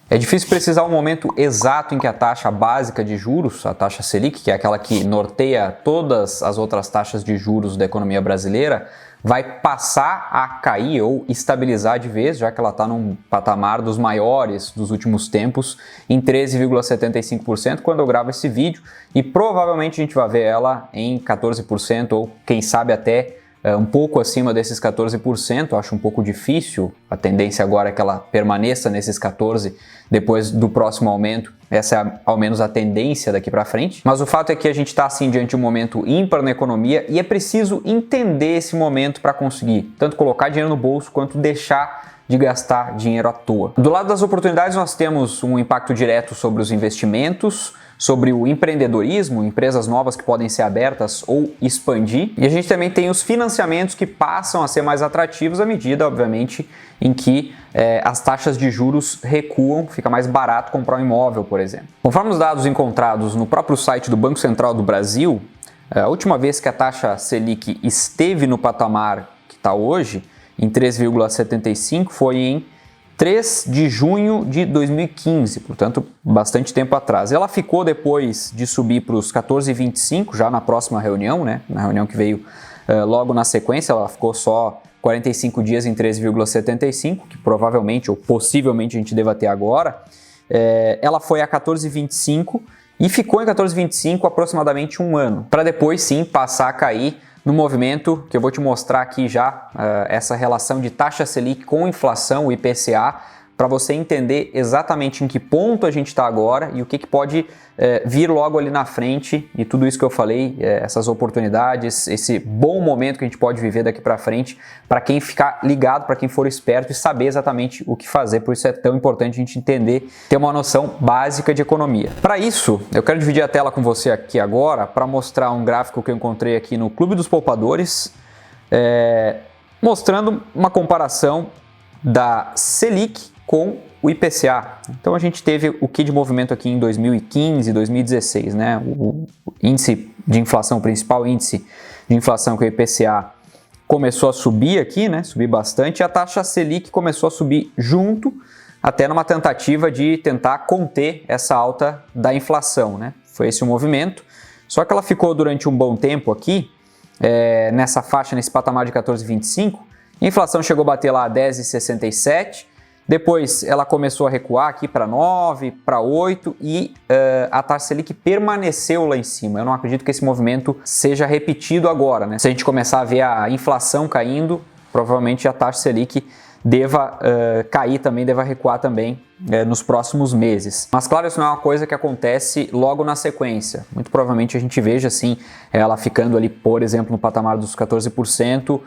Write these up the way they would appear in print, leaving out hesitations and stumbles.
É difícil precisar o momento exato em que a taxa básica de juros, a taxa Selic, que é aquela que norteia todas as outras taxas de juros da economia brasileira, vai passar a cair ou estabilizar de vez, já que ela está num patamar dos maiores dos últimos tempos, em 13,75% quando eu gravo esse vídeo, e provavelmente a gente vai ver ela em 14% ou quem sabe até um pouco acima desses 14%, acho um pouco difícil, a tendência agora é que ela permaneça nesses 14% depois do próximo aumento, essa é ao menos a tendência daqui para frente, mas o fato é que a gente está assim diante de um momento ímpar na economia e é preciso entender esse momento para conseguir tanto colocar dinheiro no bolso quanto deixar de gastar dinheiro à toa. Do lado das oportunidades nós temos um impacto direto sobre os investimentos, sobre o empreendedorismo, empresas novas que podem ser abertas ou expandir. E a gente também tem os financiamentos que passam a ser mais atrativos à medida, obviamente, em que as taxas de juros recuam, fica mais barato comprar um imóvel, por exemplo. Conforme os dados encontrados no próprio site do Banco Central do Brasil, a última vez que a taxa Selic esteve no patamar que está hoje, em 3,75, foi em 3 de junho de 2015, portanto, bastante tempo atrás. Ela ficou depois de subir para os 14,25, já na próxima reunião, né? Na reunião que veio logo na sequência, ela ficou só 45 dias em 13,75, que provavelmente ou possivelmente a gente deva ter agora. Ela foi a 14,25 e ficou em 14,25 aproximadamente um ano, para depois sim passar a cair no movimento que eu vou te mostrar aqui já, essa relação de taxa Selic com inflação, o IPCA, para você entender exatamente em que ponto a gente está agora e o que pode vir logo ali na frente e tudo isso que eu falei, essas oportunidades, esse bom momento que a gente pode viver daqui para frente, para quem ficar ligado, para quem for esperto e saber exatamente o que fazer. Por isso é tão importante a gente entender, ter uma noção básica de economia. Para isso, eu quero dividir a tela com você aqui agora para mostrar um gráfico que eu encontrei aqui no Clube dos Poupadores, mostrando uma comparação da Selic com o IPCA. Então a gente teve o que de movimento aqui em 2015 e 2016, né? O índice de inflação, o principal índice de inflação que é o IPCA, começou a subir aqui, né? Subir bastante, e a taxa Selic começou a subir junto, até numa tentativa de tentar conter essa alta da inflação, né? Foi esse o movimento. Só que ela ficou durante um bom tempo aqui, nessa faixa, nesse patamar de 14,25. A inflação chegou a bater lá a 10,67. Depois ela começou a recuar aqui para 9, para 8 e a taxa Selic permaneceu lá em cima. Eu não acredito que esse movimento seja repetido agora, né? Se a gente começar a ver a inflação caindo, provavelmente a taxa Selic deva cair também, deva recuar também nos próximos meses. Mas claro, isso não é uma coisa que acontece logo na sequência. Muito provavelmente a gente veja assim, ela ficando ali, por exemplo, no patamar dos 14%,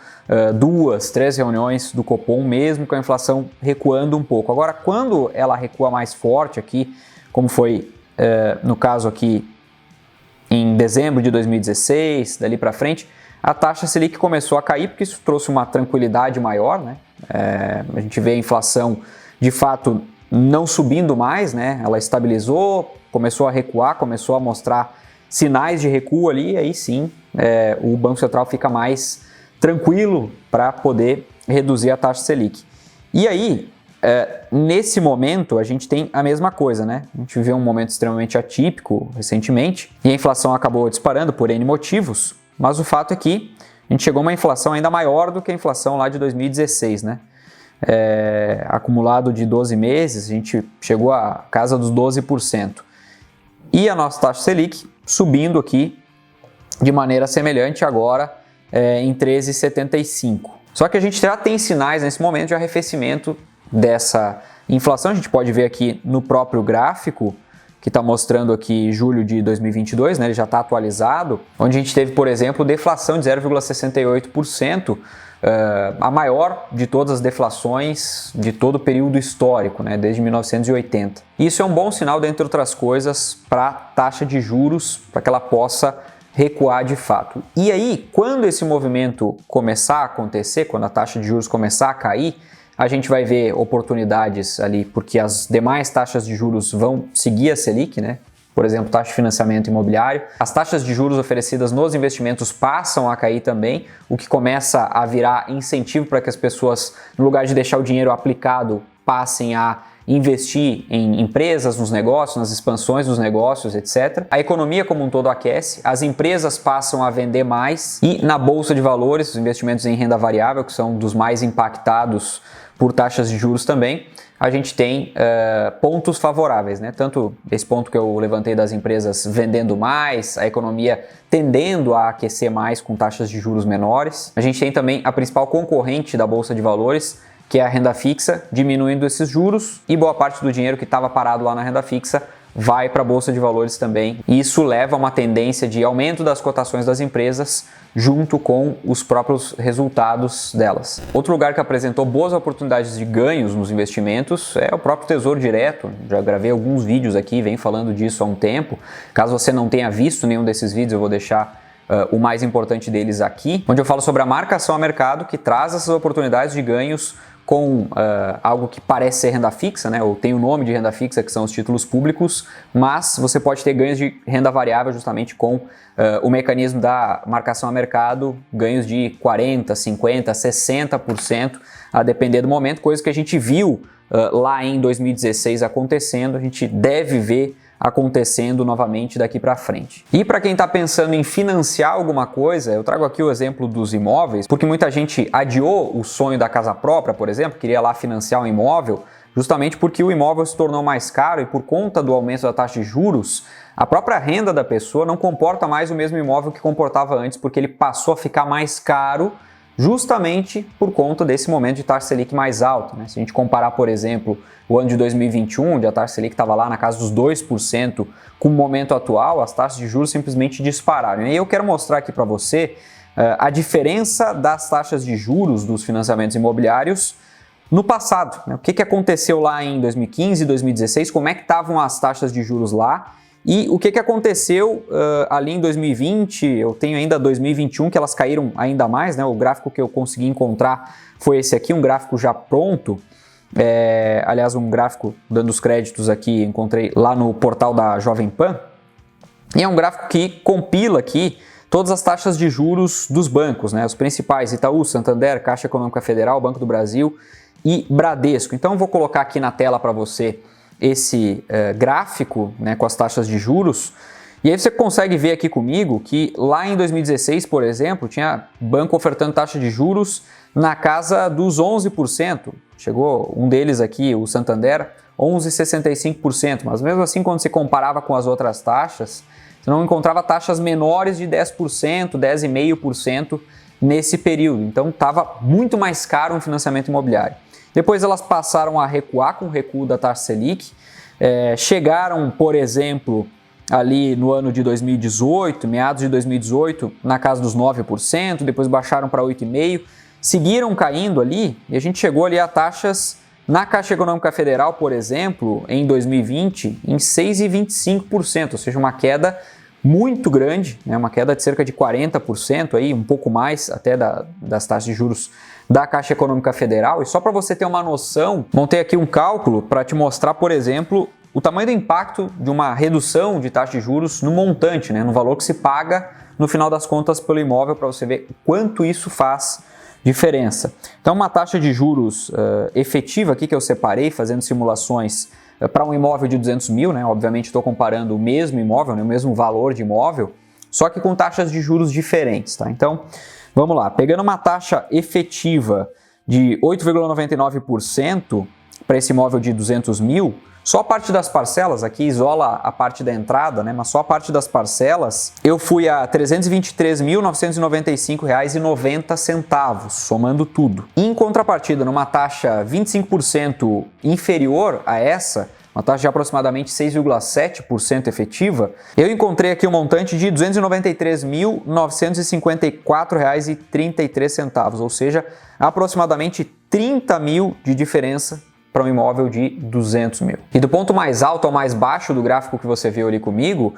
2, 3 reuniões do Copom, mesmo com a inflação recuando um pouco. Agora, quando ela recua mais forte aqui, como foi no caso aqui em dezembro de 2016, dali para frente, a taxa Selic começou a cair porque isso trouxe uma tranquilidade maior, né? A gente vê a inflação de fato não subindo mais, né? Ela estabilizou, começou a recuar, começou a mostrar sinais de recuo ali, e aí sim o Banco Central fica mais tranquilo para poder reduzir a taxa Selic. E aí, nesse momento, a gente tem a mesma coisa, né? A gente viveu um momento extremamente atípico recentemente e a inflação acabou disparando por N motivos, mas o fato é que a gente chegou a uma inflação ainda maior do que a inflação lá de 2016, né? Acumulado de 12 meses, a gente chegou à casa dos 12%. E a nossa taxa Selic subindo aqui de maneira semelhante agora em 13,75. Só que a gente já tem sinais nesse momento de arrefecimento dessa inflação. A gente pode ver aqui no próprio gráfico, que está mostrando aqui julho de 2022, né? Ele já está atualizado, onde a gente teve, por exemplo, deflação de 0,68%, a maior de todas as deflações de todo o período histórico, né? Desde 1980. Isso é um bom sinal, dentre outras coisas, para a taxa de juros, para que ela possa recuar de fato. E aí, quando esse movimento começar a acontecer, quando a taxa de juros começar a cair, a gente vai ver oportunidades ali, porque as demais taxas de juros vão seguir a Selic, né? Por exemplo, taxa de financiamento imobiliário. As taxas de juros oferecidas nos investimentos passam a cair também, o que começa a virar incentivo para que as pessoas, no lugar de deixar o dinheiro aplicado passem a investir em empresas, nos negócios, nas expansões dos negócios, etc. A economia como um todo aquece, as empresas passam a vender mais e na bolsa de valores, os investimentos em renda variável, que são dos mais impactados por taxas de juros também, a gente tem pontos favoráveis, né? Tanto esse ponto que eu levantei das empresas vendendo mais, a economia tendendo a aquecer mais com taxas de juros menores. A gente tem também a principal concorrente da bolsa de valores, que é a renda fixa, diminuindo esses juros e boa parte do dinheiro que estava parado lá na renda fixa vai para a bolsa de valores também. E isso leva a uma tendência de aumento das cotações das empresas junto com os próprios resultados delas. Outro lugar que apresentou boas oportunidades de ganhos nos investimentos é o próprio Tesouro Direto. Já gravei alguns vídeos aqui, venho falando disso há um tempo. Caso você não tenha visto nenhum desses vídeos, eu vou deixar o mais importante deles aqui, onde eu falo sobre a marcação a mercado que traz essas oportunidades de ganhos com algo que parece ser renda fixa, né, ou tem o nome de renda fixa, que são os títulos públicos, mas você pode ter ganhos de renda variável justamente com o mecanismo da marcação a mercado, ganhos de 40%, 50%, 60%, a depender do momento, coisa que a gente viu lá em 2016 acontecendo, a gente deve ver acontecendo novamente daqui para frente. E para quem está pensando em financiar alguma coisa, eu trago aqui o exemplo dos imóveis, porque muita gente adiou o sonho da casa própria, por exemplo, queria lá financiar um imóvel, justamente porque o imóvel se tornou mais caro e por conta do aumento da taxa de juros, a própria renda da pessoa não comporta mais o mesmo imóvel que comportava antes, porque ele passou a ficar mais caro justamente por conta desse momento de taxa Selic mais alta, né? Se a gente comparar, por exemplo, o ano de 2021, onde a taxa Selic estava lá na casa dos 2%, com o momento atual, as taxas de juros simplesmente dispararam. E eu quero mostrar aqui para você a diferença das taxas de juros dos financiamentos imobiliários no passado, né? O que aconteceu lá em 2015, 2016, como é que estavam as taxas de juros lá, e o que aconteceu ali em 2020, eu tenho ainda 2021, que elas caíram ainda mais, né? O gráfico que eu consegui encontrar foi esse aqui, um gráfico já pronto. Aliás, um gráfico dando os créditos aqui, encontrei lá no portal da Jovem Pan. E é um gráfico que compila aqui todas as taxas de juros dos bancos, né? Os principais, Itaú, Santander, Caixa Econômica Federal, Banco do Brasil e Bradesco. Então eu vou colocar aqui na tela para você esse gráfico, né, com as taxas de juros, e aí você consegue ver aqui comigo que lá em 2016, por exemplo, tinha banco ofertando taxa de juros na casa dos 11%, chegou um deles aqui, o Santander, 11,65%, mas mesmo assim quando você comparava com as outras taxas, você não encontrava taxas menores de 10%, 10,5% nesse período, então estava muito mais caro um financiamento imobiliário. Depois elas passaram a recuar com o recuo da taxa Selic, chegaram, por exemplo, ali no ano de 2018, meados de 2018, na casa dos 9%, depois baixaram para 8,5%, seguiram caindo ali e a gente chegou ali a taxas na Caixa Econômica Federal, por exemplo, em 2020, em 6,25%, ou seja, uma queda muito grande, né? Uma queda de cerca de 40%, aí, um pouco mais até das taxas de juros da Caixa Econômica Federal. E só para você ter uma noção, montei aqui um cálculo para te mostrar, por exemplo, o tamanho do impacto de uma redução de taxa de juros no montante, né? No valor que se paga no final das contas pelo imóvel, para você ver o quanto isso faz diferença. Então, uma taxa de juros efetiva aqui que eu separei, fazendo simulações para um imóvel de 200 mil, né? Obviamente estou comparando o mesmo imóvel, né? O mesmo valor de imóvel, só que com taxas de juros diferentes, tá? Então, vamos lá. Pegando uma taxa efetiva de 8,99% para esse imóvel de 200 mil, só a parte das parcelas, aqui isola a parte da entrada, né? Mas só a parte das parcelas, eu fui a R$ 323.995,90, somando tudo. Em contrapartida, numa taxa 25% inferior a essa, uma taxa de aproximadamente 6,7% efetiva, eu encontrei aqui um montante de R$ 293.954,33, ou seja, aproximadamente 30 mil de diferença para um imóvel de 200 mil. E do ponto mais alto ao mais baixo do gráfico que você viu ali comigo,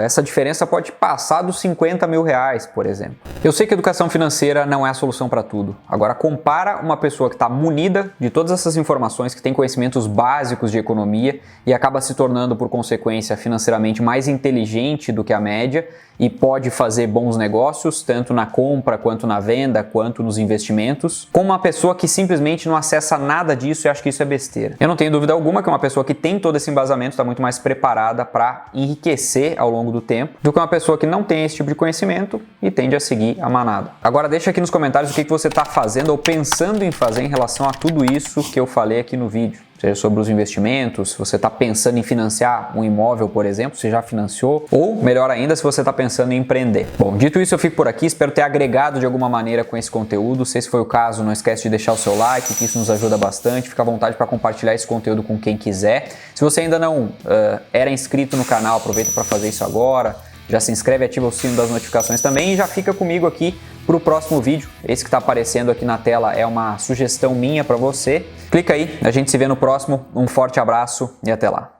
essa diferença pode passar dos 50 mil reais, por exemplo. Eu sei que educação financeira não é a solução para tudo. Agora, compara uma pessoa que está munida de todas essas informações, que tem conhecimentos básicos de economia e acaba se tornando, por consequência, financeiramente mais inteligente do que a média e pode fazer bons negócios, tanto na compra, quanto na venda, quanto nos investimentos, com uma pessoa que simplesmente não acessa nada disso e acha que isso é besteira. Eu não tenho dúvida alguma que uma pessoa que tem todo esse embasamento está muito mais preparada para enriquecer ao longo do tempo do que uma pessoa que não tem esse tipo de conhecimento e tende a seguir a manada. Agora deixa aqui nos comentários o que você está fazendo ou pensando em fazer em relação a tudo isso que eu falei aqui no vídeo. Seja sobre os investimentos, se você está pensando em financiar um imóvel, por exemplo, se já financiou, ou melhor ainda, se você está pensando em empreender. Bom, dito isso, eu fico por aqui, espero ter agregado de alguma maneira com esse conteúdo. Se esse foi o caso, não esquece de deixar o seu like, que isso nos ajuda bastante. Fica à vontade para compartilhar esse conteúdo com quem quiser. Se você ainda não era inscrito no canal, aproveita para fazer isso agora. Já se inscreve, ativa o sino das notificações também e já fica comigo aqui para o próximo vídeo. Esse que está aparecendo aqui na tela é uma sugestão minha para você. Clica aí, a gente se vê no próximo. Um forte abraço e até lá.